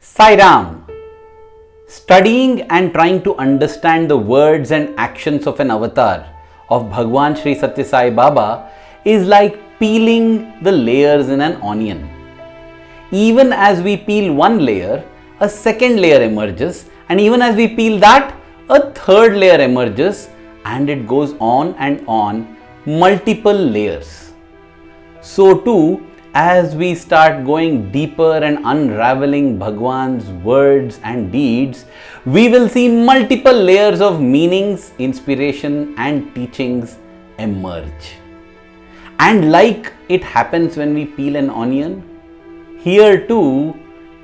Sai Ram. Studying and trying to understand the words and actions of an avatar of Bhagwan Sri Sathya Sai Baba is like peeling the layers in an onion. Even as we peel one layer, a second layer emerges, and even as we peel that, a third layer emerges, and it goes on, multiple layers. So too, as we start going deeper and unraveling Bhagwan's words and deeds, we will see multiple layers of meanings, inspiration and teachings emerge. And like it happens when we peel an onion, here too,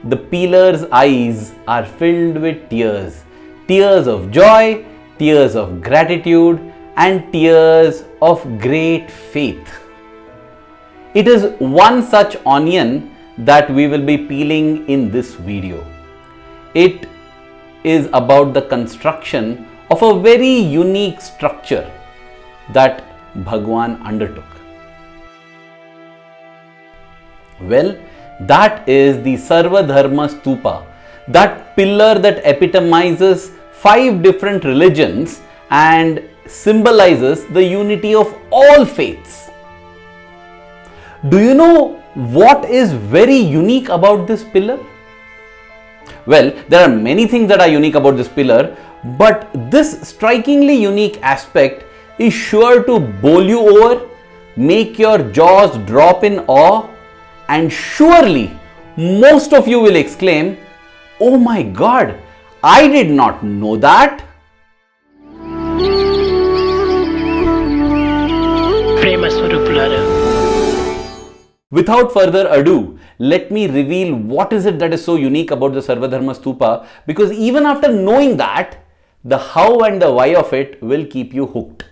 the peeler's eyes are filled with tears. Tears of joy, tears of gratitude and tears of great faith. It is one such onion that we will be peeling in this video. It is about the construction of a very unique structure that Bhagwan undertook. Well, that is the Sarvadharma Stupa, that pillar that epitomizes 5 different religions and symbolizes the unity of all faiths. Do you know what is very unique about this pillar? Well, there are many things that are unique about this pillar, but this strikingly unique aspect is sure to bowl you over, make your jaws drop in awe, and surely most of you will exclaim, "Oh my God, I did not know that." Without further ado, let me reveal what is it that is so unique about the Sarvadharma Stupa, because even after knowing that, the how and the why of it will keep you hooked.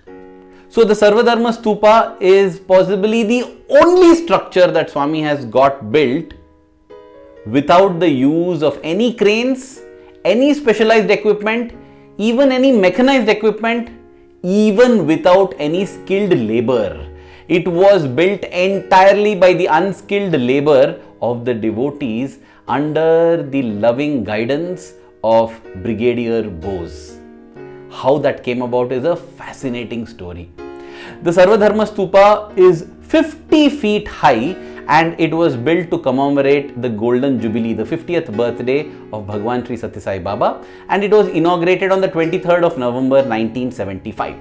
So the Sarvadharma Stupa is possibly the only structure that Swami has got built without the use of any cranes, any specialized equipment, even any mechanized equipment, even without any skilled labor. It was built entirely by the unskilled labor of the devotees under the loving guidance of Brigadier Bose. How that came about is a fascinating story. The Sarvadharma Stupa is 50 feet high and it was built to commemorate the Golden Jubilee, the 50th birthday of Bhagwan Sri Sathya Sai Baba, and it was inaugurated on the 23rd of November 1975.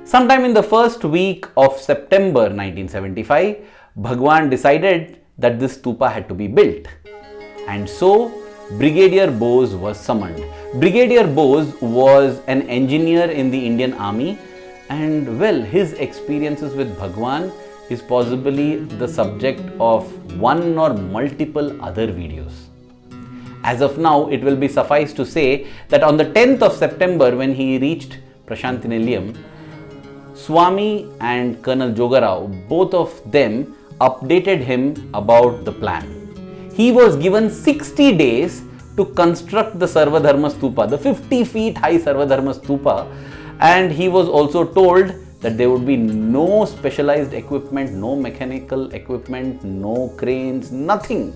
Sometime in the first week of September 1975, Bhagwan decided that this stupa had to be built. And so, Brigadier Bose was summoned. Brigadier Bose was an engineer in the Indian Army, and well, his experiences with Bhagwan is possibly the subject of one or multiple other videos. As of now, it will be suffice to say that on the 10th of September, when he reached Prashanti Nilayam, Swami and Colonel Jogarao, both of them updated him about the plan. He was given 60 days to construct the Sarvadharma Stupa, the 50 feet high Sarvadharma Stupa, and he was also told that there would be no specialized equipment, no mechanical equipment, no cranes, nothing.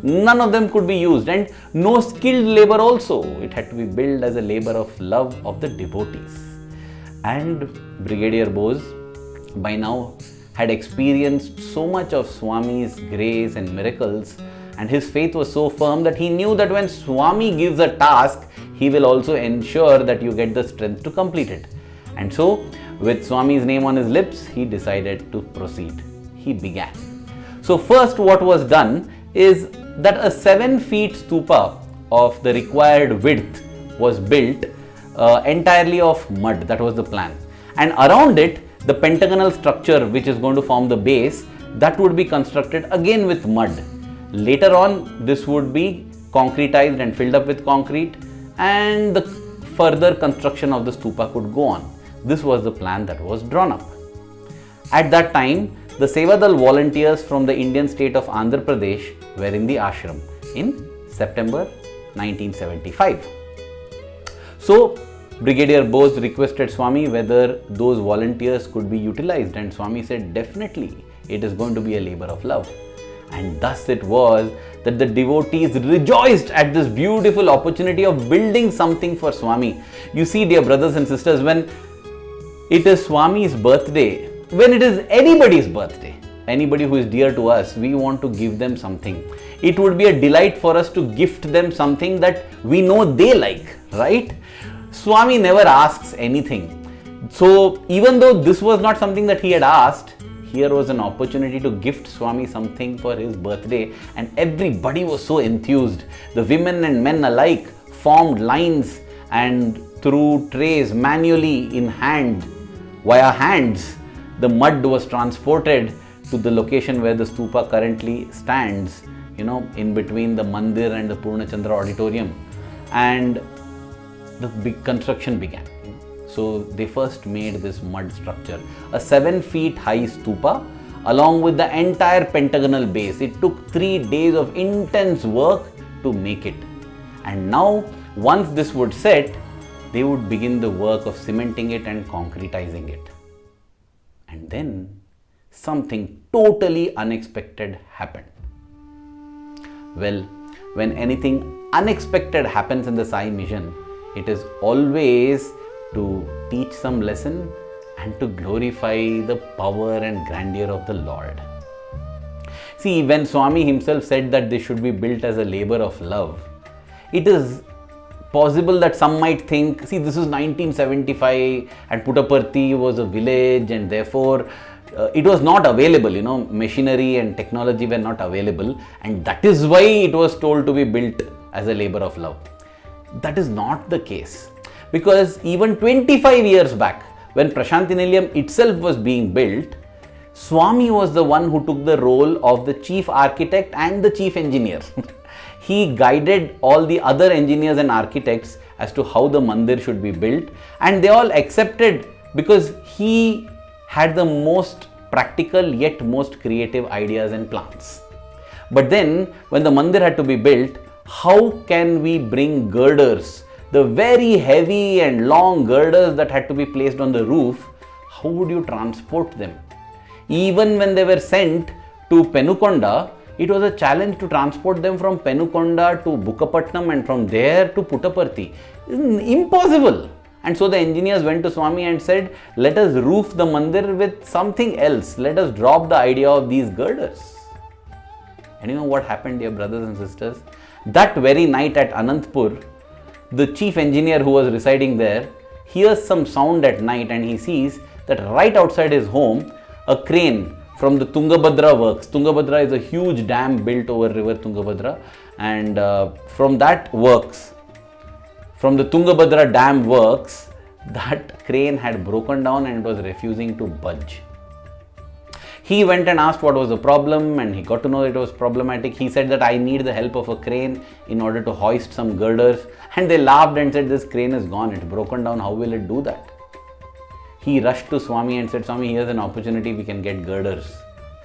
None of them could be used, and no skilled labor also. It had to be built as a labor of love of the devotees. And Brigadier Bose by now had experienced so much of Swami's grace and miracles, and his faith was so firm that he knew that when Swami gives a task, he will also ensure that you get the strength to complete it. And so, with Swami's name on his lips, he decided to proceed. He began. So first what was done is that a 7 feet stupa of the required width was built entirely of mud. That was the plan. And around it, the pentagonal structure which is going to form the base, that would be constructed again with mud. Later on, this would be concretized and filled up with concrete, and the further construction of the stupa could go on. This was the plan that was drawn up. At that time, the Sevadal volunteers from the Indian state of Andhra Pradesh were in the ashram in September 1975. So, Brigadier Bose requested Swami whether those volunteers could be utilized, and Swami said definitely it is going to be a labor of love. And thus it was that the devotees rejoiced at this beautiful opportunity of building something for Swami. You see, dear brothers and sisters, when it is Swami's birthday, when it is anybody's birthday, anybody who is dear to us, we want to give them something. It would be a delight for us to gift them something that we know they like, right? Swami never asks anything. So even though this was not something that he had asked, here was an opportunity to gift Swami something for his birthday, and everybody was so enthused. The women and men alike formed lines and through trays manually in hand, via hands, the mud was transported to the location where the stupa currently stands, in between the mandir and the Purnachandra auditorium, and the big construction began. So they first made this mud structure, a 7 feet high stupa along with the entire pentagonal base. It took 3 days of intense work to make it. And now, once this would set, they would begin the work of cementing it and concretizing it. And then something totally unexpected happened. Well, when anything unexpected happens in the Sai mission, it is always to teach some lesson and to glorify the power and grandeur of the Lord. See, when Swami himself said that this should be built as a labor of love, it is possible that some might think, see, this is 1975 and Puttaparthi was a village and therefore it was not available, machinery and technology were not available, and that is why it was told to be built as a labor of love. That is not the case. Because even 25 years back, when Prashanti Nilayam itself was being built, Swami was the one who took the role of the chief architect and the chief engineer. He guided all the other engineers and architects as to how the mandir should be built, and they all accepted because he had the most practical yet most creative ideas and plans. But then, when the mandir had to be built, how can we bring girders, the very heavy and long girders that had to be placed on the roof, how would you transport them? Even when they were sent to Penukonda, it was a challenge to transport them from Penukonda to Bukkapatnam and from there to Puttaparthi. Impossible. And so the engineers went to Swami and said, let us roof the mandir with something else. Let us drop the idea of these girders. And you know what happened, dear brothers and sisters? That very night at Anantpur, the chief engineer who was residing there hears some sound at night and he sees that right outside his home, a crane from the Tungabhadra works. Tungabhadra is a huge dam built over river Tungabhadra, and from that works, from the Tungabhadra dam works, that crane had broken down and it was refusing to budge. He went and asked what was the problem, and he got to know it was problematic. He said that I need the help of a crane in order to hoist some girders, and they laughed and said, this crane is gone, it's broken down, how will it do that? He rushed to Swami and said, Swami, here's an opportunity, we can get girders.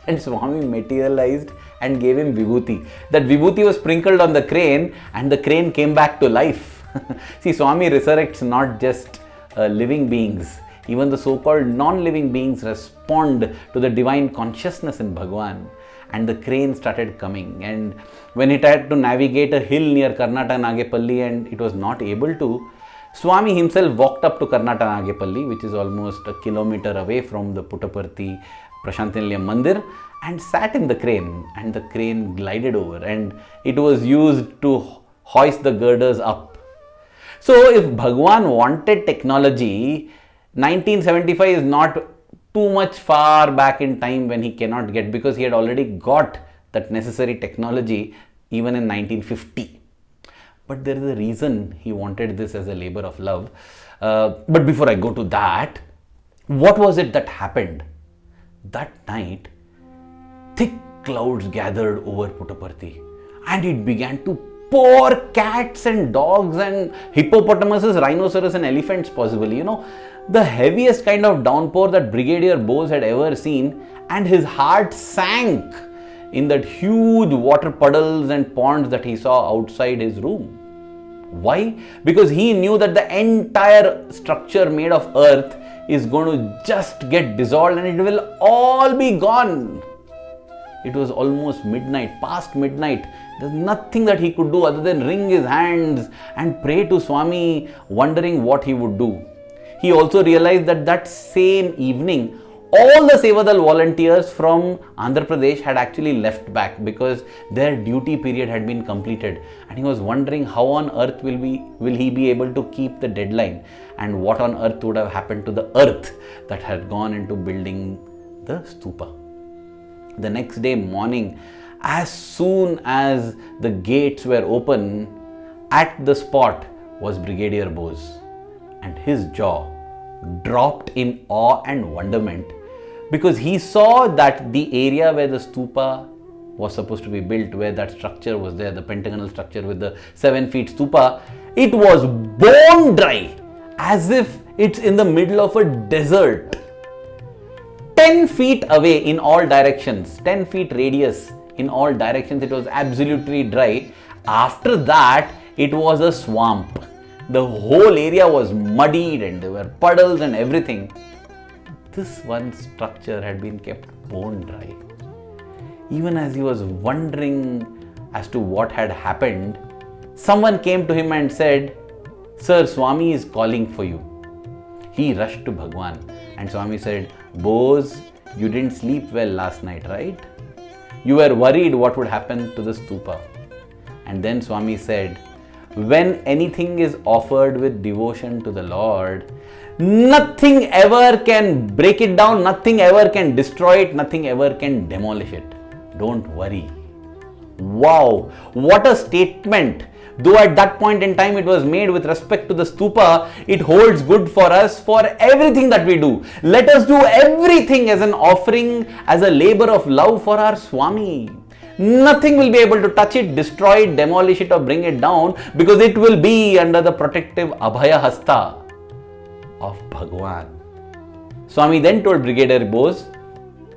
And Swami materialized and gave him vibhuti. That vibhuti was sprinkled on the crane and the crane came back to life. See, Swami resurrects not just living beings. Even the so-called non-living beings respond to the divine consciousness in Bhagwan. And the crane started coming. And when it had to navigate a hill near Karnataka Nagepalli and it was not able to, Swami himself walked up to Karnataka Nagepalli, which is almost a kilometer away from the Puttaparthi Prashanti Nilayam Mandir, and sat in the crane, and the crane glided over and it was used to hoist the girders up. So if Bhagwan wanted technology, 1975 is not too much far back in time when he cannot get, because he had already got that necessary technology even in 1950. But there is a reason he wanted this as a labor of love. But before I go to that, what was it that happened? That night, thick clouds gathered over Puttaparthi and it began to pour cats and dogs and hippopotamuses, rhinoceros and elephants possibly. You know, the heaviest kind of downpour that Brigadier Bose had ever seen, and his heart sank in that huge water puddles and ponds that he saw outside his room. Why? Because he knew that the entire structure made of earth is going to just get dissolved and it will all be gone. It was almost midnight, past midnight. There's nothing that he could do other than wring his hands and pray to Swami, wondering what he would do. He also realized that that same evening, all the Sevadal volunteers from Andhra Pradesh had actually left back because their duty period had been completed, and he was wondering how on earth will he be able to keep the deadline, and what on earth would have happened to the earth that had gone into building the stupa. The next day morning, as soon as the gates were open, at the spot was Brigadier Bose, and his jaw dropped in awe and wonderment, because he saw that the area where the stupa was supposed to be built, where that structure was there, the pentagonal structure with the 7 feet stupa, it was bone dry, as if it's in the middle of a desert. 10 feet away in all directions, 10 feet radius in all directions, it was absolutely dry. After that, it was a swamp. The whole area was muddied and there were puddles and everything. This one structure had been kept bone dry. Even as he was wondering as to what had happened, someone came to him and said, "Sir, Swami is calling for you." He rushed to Bhagwan and Swami said, "Bose, you didn't sleep well last night, right? You were worried what would happen to the stupa." And then Swami said, "When anything is offered with devotion to the Lord, nothing ever can break it down, nothing ever can destroy it, nothing ever can demolish it. Don't worry." Wow, what a statement! Though at that point in time it was made with respect to the stupa, it holds good for us for everything that we do. Let us do everything as an offering, as a labor of love for our Swami. Nothing will be able to touch it, destroy it, demolish it or bring it down, because it will be under the protective Abhaya Hasta of Bhagwan. Swami then told Brigadier Bose,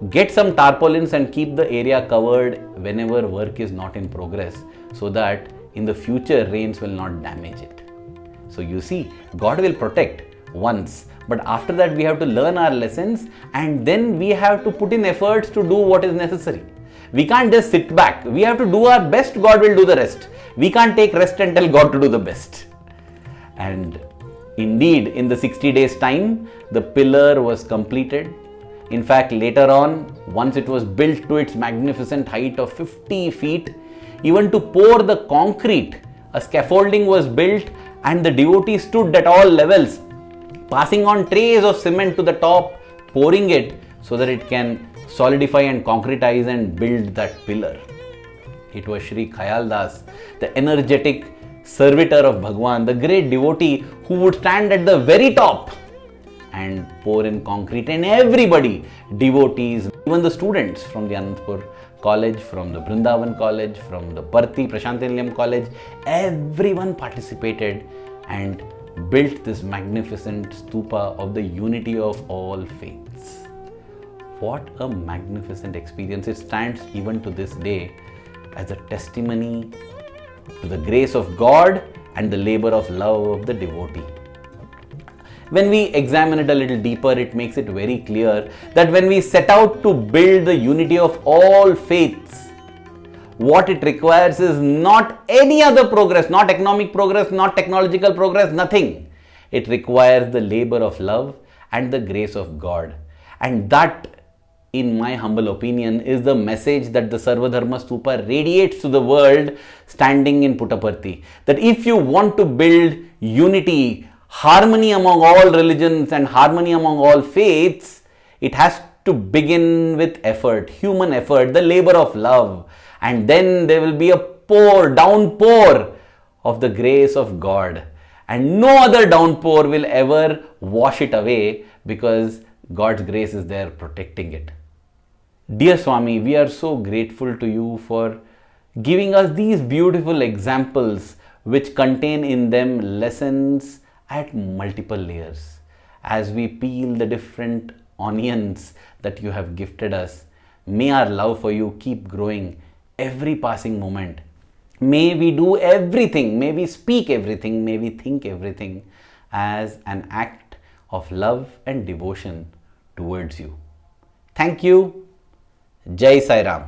"Get some tarpaulins and keep the area covered whenever work is not in progress, so that in the future rains will not damage it." So you see, God will protect once, but after that we have to learn our lessons, and then we have to put in efforts to do what is necessary. We can't just sit back. We have to do our best. God will do the rest. We can't take rest and tell God to do the best. And indeed, in the 60 days time, the pillar was completed. In fact, later on, once it was built to its magnificent height of 50 feet, even to pour the concrete, a scaffolding was built and the devotees stood at all levels, passing on trays of cement to the top, pouring it so that it can solidify and concretize and build that pillar. It was Sri Khayal Das, the energetic servitor of Bhagwan, the great devotee who would stand at the very top and pour in concrete, and everybody, devotees, even the students from the Anandpur College, from the Brindavan College, from the Parthi Prashantinilayam College, everyone participated and built this magnificent stupa of the unity of all faiths. What a magnificent experience. It stands even to this day as a testimony to the grace of God and the labor of love of the devotee. When we examine it a little deeper, it makes it very clear that when we set out to build the unity of all faiths, what it requires is not any other progress, not economic progress, not technological progress, nothing. It requires the labor of love and the grace of God. And that, in my humble opinion, is the message that the Sarvadharma Stupa radiates to the world standing in Puttaparthi. That if you want to build unity, harmony among all religions and harmony among all faiths, it has to begin with effort, human effort, the labor of love. And then there will be a downpour of the grace of God. And no other downpour will ever wash it away, because God's grace is there protecting it. Dear Swami, we are so grateful to you for giving us these beautiful examples which contain in them lessons at multiple layers. As we peel the different onions that you have gifted us, may our love for you keep growing every passing moment. May we do everything, may we speak everything, may we think everything as an act of love and devotion towards you. Thank you. Jai Sai Ram.